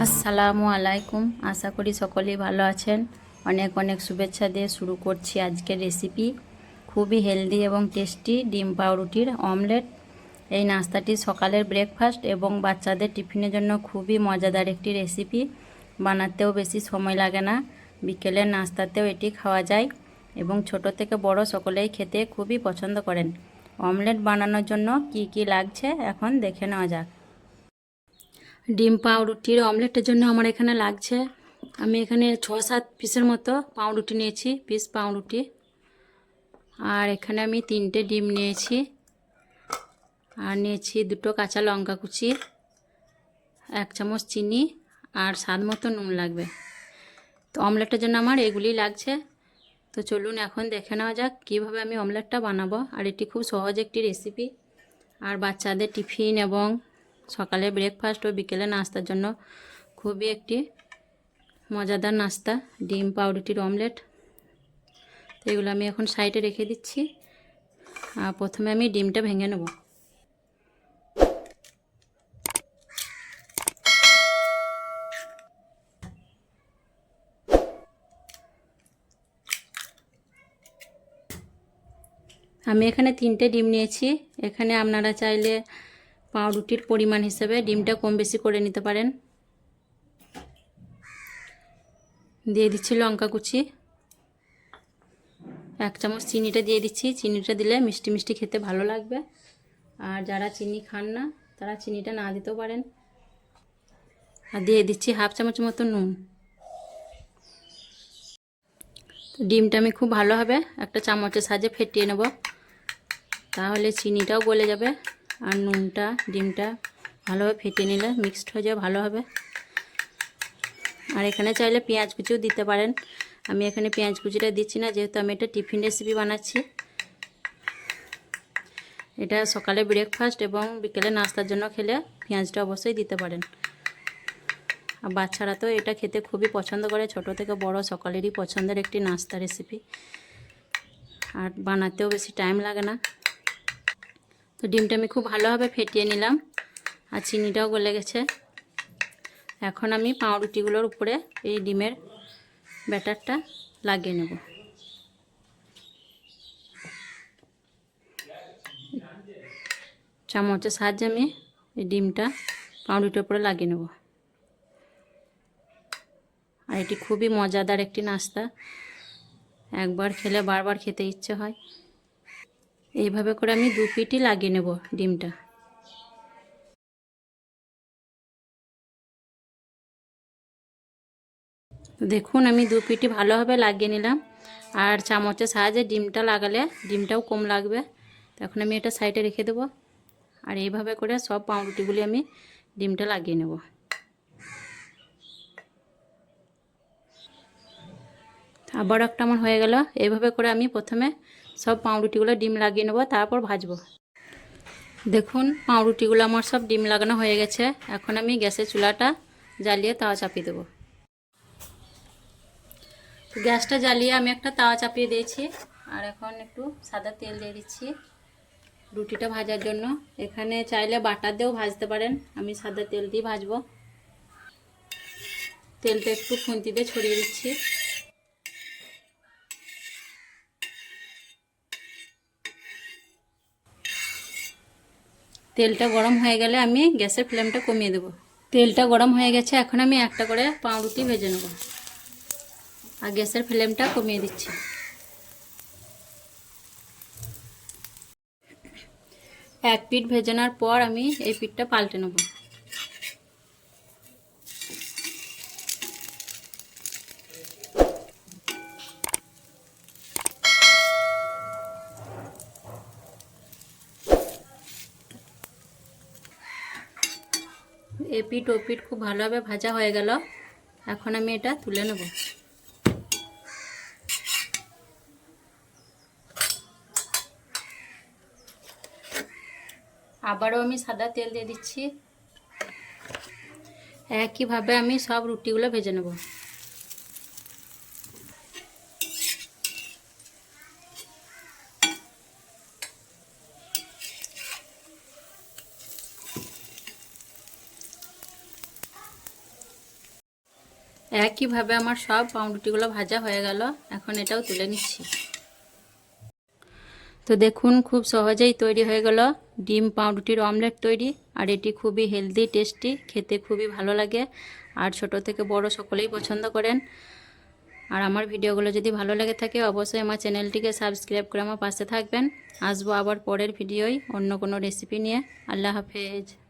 আসসালামু আলাইকুম। আশা করি সকলেই ভালো আছেন। অনেক অনেক শুভেচ্ছা দিয়ে শুরু করছি আজকের রেসিপি। খুবই হেলদি এবং টেস্টি ডিম পাউরুটির অমলেট। এই নাস্তাটি সকালের ব্রেকফাস্ট এবং বাচ্চাদের টিফিনের জন্য খুবই মজাদার একটি রেসিপি। বানাতেও বেশি সময় লাগে না। বিকেলের নাস্তাতেও এটি খাওয়া যায় এবং ছোট থেকে বড় সকলেই খেতে খুবই পছন্দ করেন। অমলেট বানানোর জন্য কি কি লাগছে এখন দেখে নেওয়া যাক। ডিম পাউরুটির অমলেটের জন্য আমার এখানে লাগছে, আমি এখানে 6-7 পিসের মতো পাউরুটি নিয়েছি, পিস পাউরুটি। আর এখানে আমি 3টে ডিম নিয়েছি, আর নিয়েছি 2টো কাঁচা লঙ্কা কুচি, 1 চামচ চিনি, আর স্বাদ মতো নুন লাগবে। তো অমলেটের জন্য আমার এগুলি লাগছে। তো চলুন এখন দেখে নেওয়া যাক কীভাবে আমি অমলেটটা বানাবো। আর এটি খুব সহজ একটি রেসিপি, আর বাচ্চাদের টিফিন এবং সকালে ব্রেকফাস্ট ও বিকেলে নাস্তার জন্য খুবই একটি মজাদার নাস্তা ডিম পাউরুটির অমলেট। তো এগুলো আমি এখন সাইডে রেখে দিচ্ছি। আর প্রথমে আমি ডিমটা ভেঙে নেব। আমি এখানে 3টে ডিম নিয়েছি। এখানে আপনারা চাইলে পাউরুটির পরিমাণ হিসেবে ডিমটা কম বেশি করে নিতে পারেন। দিয়ে দিচ্ছি লঙ্কা কুচি, 1 চামচ চিনিটা দিয়ে দিচ্ছি। চিনিটা দিলে মিষ্টি মিষ্টি খেতে ভালো লাগবে, আর যারা চিনি খান না তারা চিনিটা না দিতেও পারেন। আর দিয়ে দিচ্ছি 1/2 চামচ মতো নুন। ডিমটা আমি খুব ভালোভাবে একটা চামচের সাহায্যে ফেটিয়ে নেব, তাহলে চিনিটাও গলে যাবে আর নুনটা ডিমটা ভালোভাবে ফেটিয়ে নিলে মিক্সড হয়ে যাবে ভালোভাবে। আর এখানে চাইলে পেঁয়াজ কুচিও দিতে পারেন, আমি এখানে পেঁয়াজ কুচিটা দিচ্ছি না, যেহেতু আমি এটা টিফিন রেসিপি বানাচ্ছি। এটা সকালে ব্রেকফাস্ট এবং বিকেলে নাস্তার জন্য খেলে পেঁয়াজটা অবশ্যই দিতে পারেন। আর বাচ্চারা তো এটা খেতে খুবই পছন্দ করে, ছোট থেকে বড় সকলেরই পছন্দের একটি নাস্তা রেসিপি, আর বানাতেও বেশি টাইম লাগে না। তো ডিমটা আমি খুব ভালোভাবে ফেটিয়ে নিলাম, আর চিনিটাও গলে গেছে। এখন আমি পাউরুটিগুলোর উপরে এই ডিমের ব্যাটারটা লাগিয়ে নেব। চামচের সাহায্যে আমি এই ডিমটা পাউরুটির উপরে লাগিয়ে নেব। আর এটি খুবই মজাদার একটি নাস্তা, একবার খেলে বারবার খেতে ইচ্ছে হয়। এইভাবে করে আমি 2 পিঠই লাগিয়ে নেব ডিমটা। দেখুন আমি 2 পিঠই ভালোভাবে লাগিয়ে নিলাম, আর চামচের সাহায্যে ডিমটা লাগালে ডিমটাও কম লাগবে। তখন আমি এটা সাইডে রেখে দেবো, আর এইভাবে করে সব পাউরুটিগুলি আমি ডিমটা লাগিয়ে নেব। আবার একটা আমার হয়ে গেল। এইভাবে করে আমি প্রথমে সব পাউরুটিগুলো ডিম লাগিয়ে নেব, তারপর ভাজবো। দেখুন পাউরুটিগুলো আমার সব ডিম লাগানো হয়ে গেছে। এখন আমি গ্যাসের চুলাটা জ্বালিয়ে তাওয়া চাপিয়ে দেবো। গ্যাসটা জ্বালিয়ে আমি একটা তাওয়া চাপিয়ে দিয়েছি, আর এখন একটু সাদা তেল দিয়ে দিচ্ছি রুটিটা ভাজার জন্য। এখানে চাইলে বাটার দিয়েও ভাজতে পারেন, আমি সাদা তেল দিয়ে ভাজবো। তেলটা একটু খুন্তি দিয়ে ছড়িয়ে দিচ্ছি। তেলটা গরম হয়ে গেলে আমি গ্যাসের ফ্লেমটা কমিয়ে দেব। তেলটা গরম হয়ে গেছে, এখন আমি একটা করে পাউরুটি ভেজে নেব, আর গ্যাসের ফ্লেমটা কমিয়ে দিচ্ছি। এক পিঠ ভেজে নেওয়ার পর আমি এই পিঠটা পাল্টে নেব। এপিঠ ওপিঠ খুব ভালোভাবে ভাজা হয়ে গেল, এখন আমি এটা তুলে নেব। আবারও আমি সাদা তেল দিয়ে দিচ্ছি। একইভাবে আমি সব রুটিগুলো ভেজে নেব। একইভাবে আমার সব পাউরুটিগুলো ভাজা হয়ে গেল। এখন এটাও তুলে নিচ্ছি। তো দেখুন খুব সহজেই তৈরি হয়ে গেল ডিম পাউরুটির অমলেট তৈরি। আর এটি খুবই হেলদি, টেস্টি, খেতে খুবই ভালো লাগে। আর ছোট থেকে বড় সকলেই পছন্দ করেন। আর আমার ভিডিওগুলো যদি ভালো লেগে থাকে অবশ্যই আমার চ্যানেলটিকে সাবস্ক্রাইব করে আমার পাশে থাকবেন। আসবো আবার পরের ভিডিওয় অন্য কোনো রেসিপি নিয়ে। আল্লাহ হাফেজ।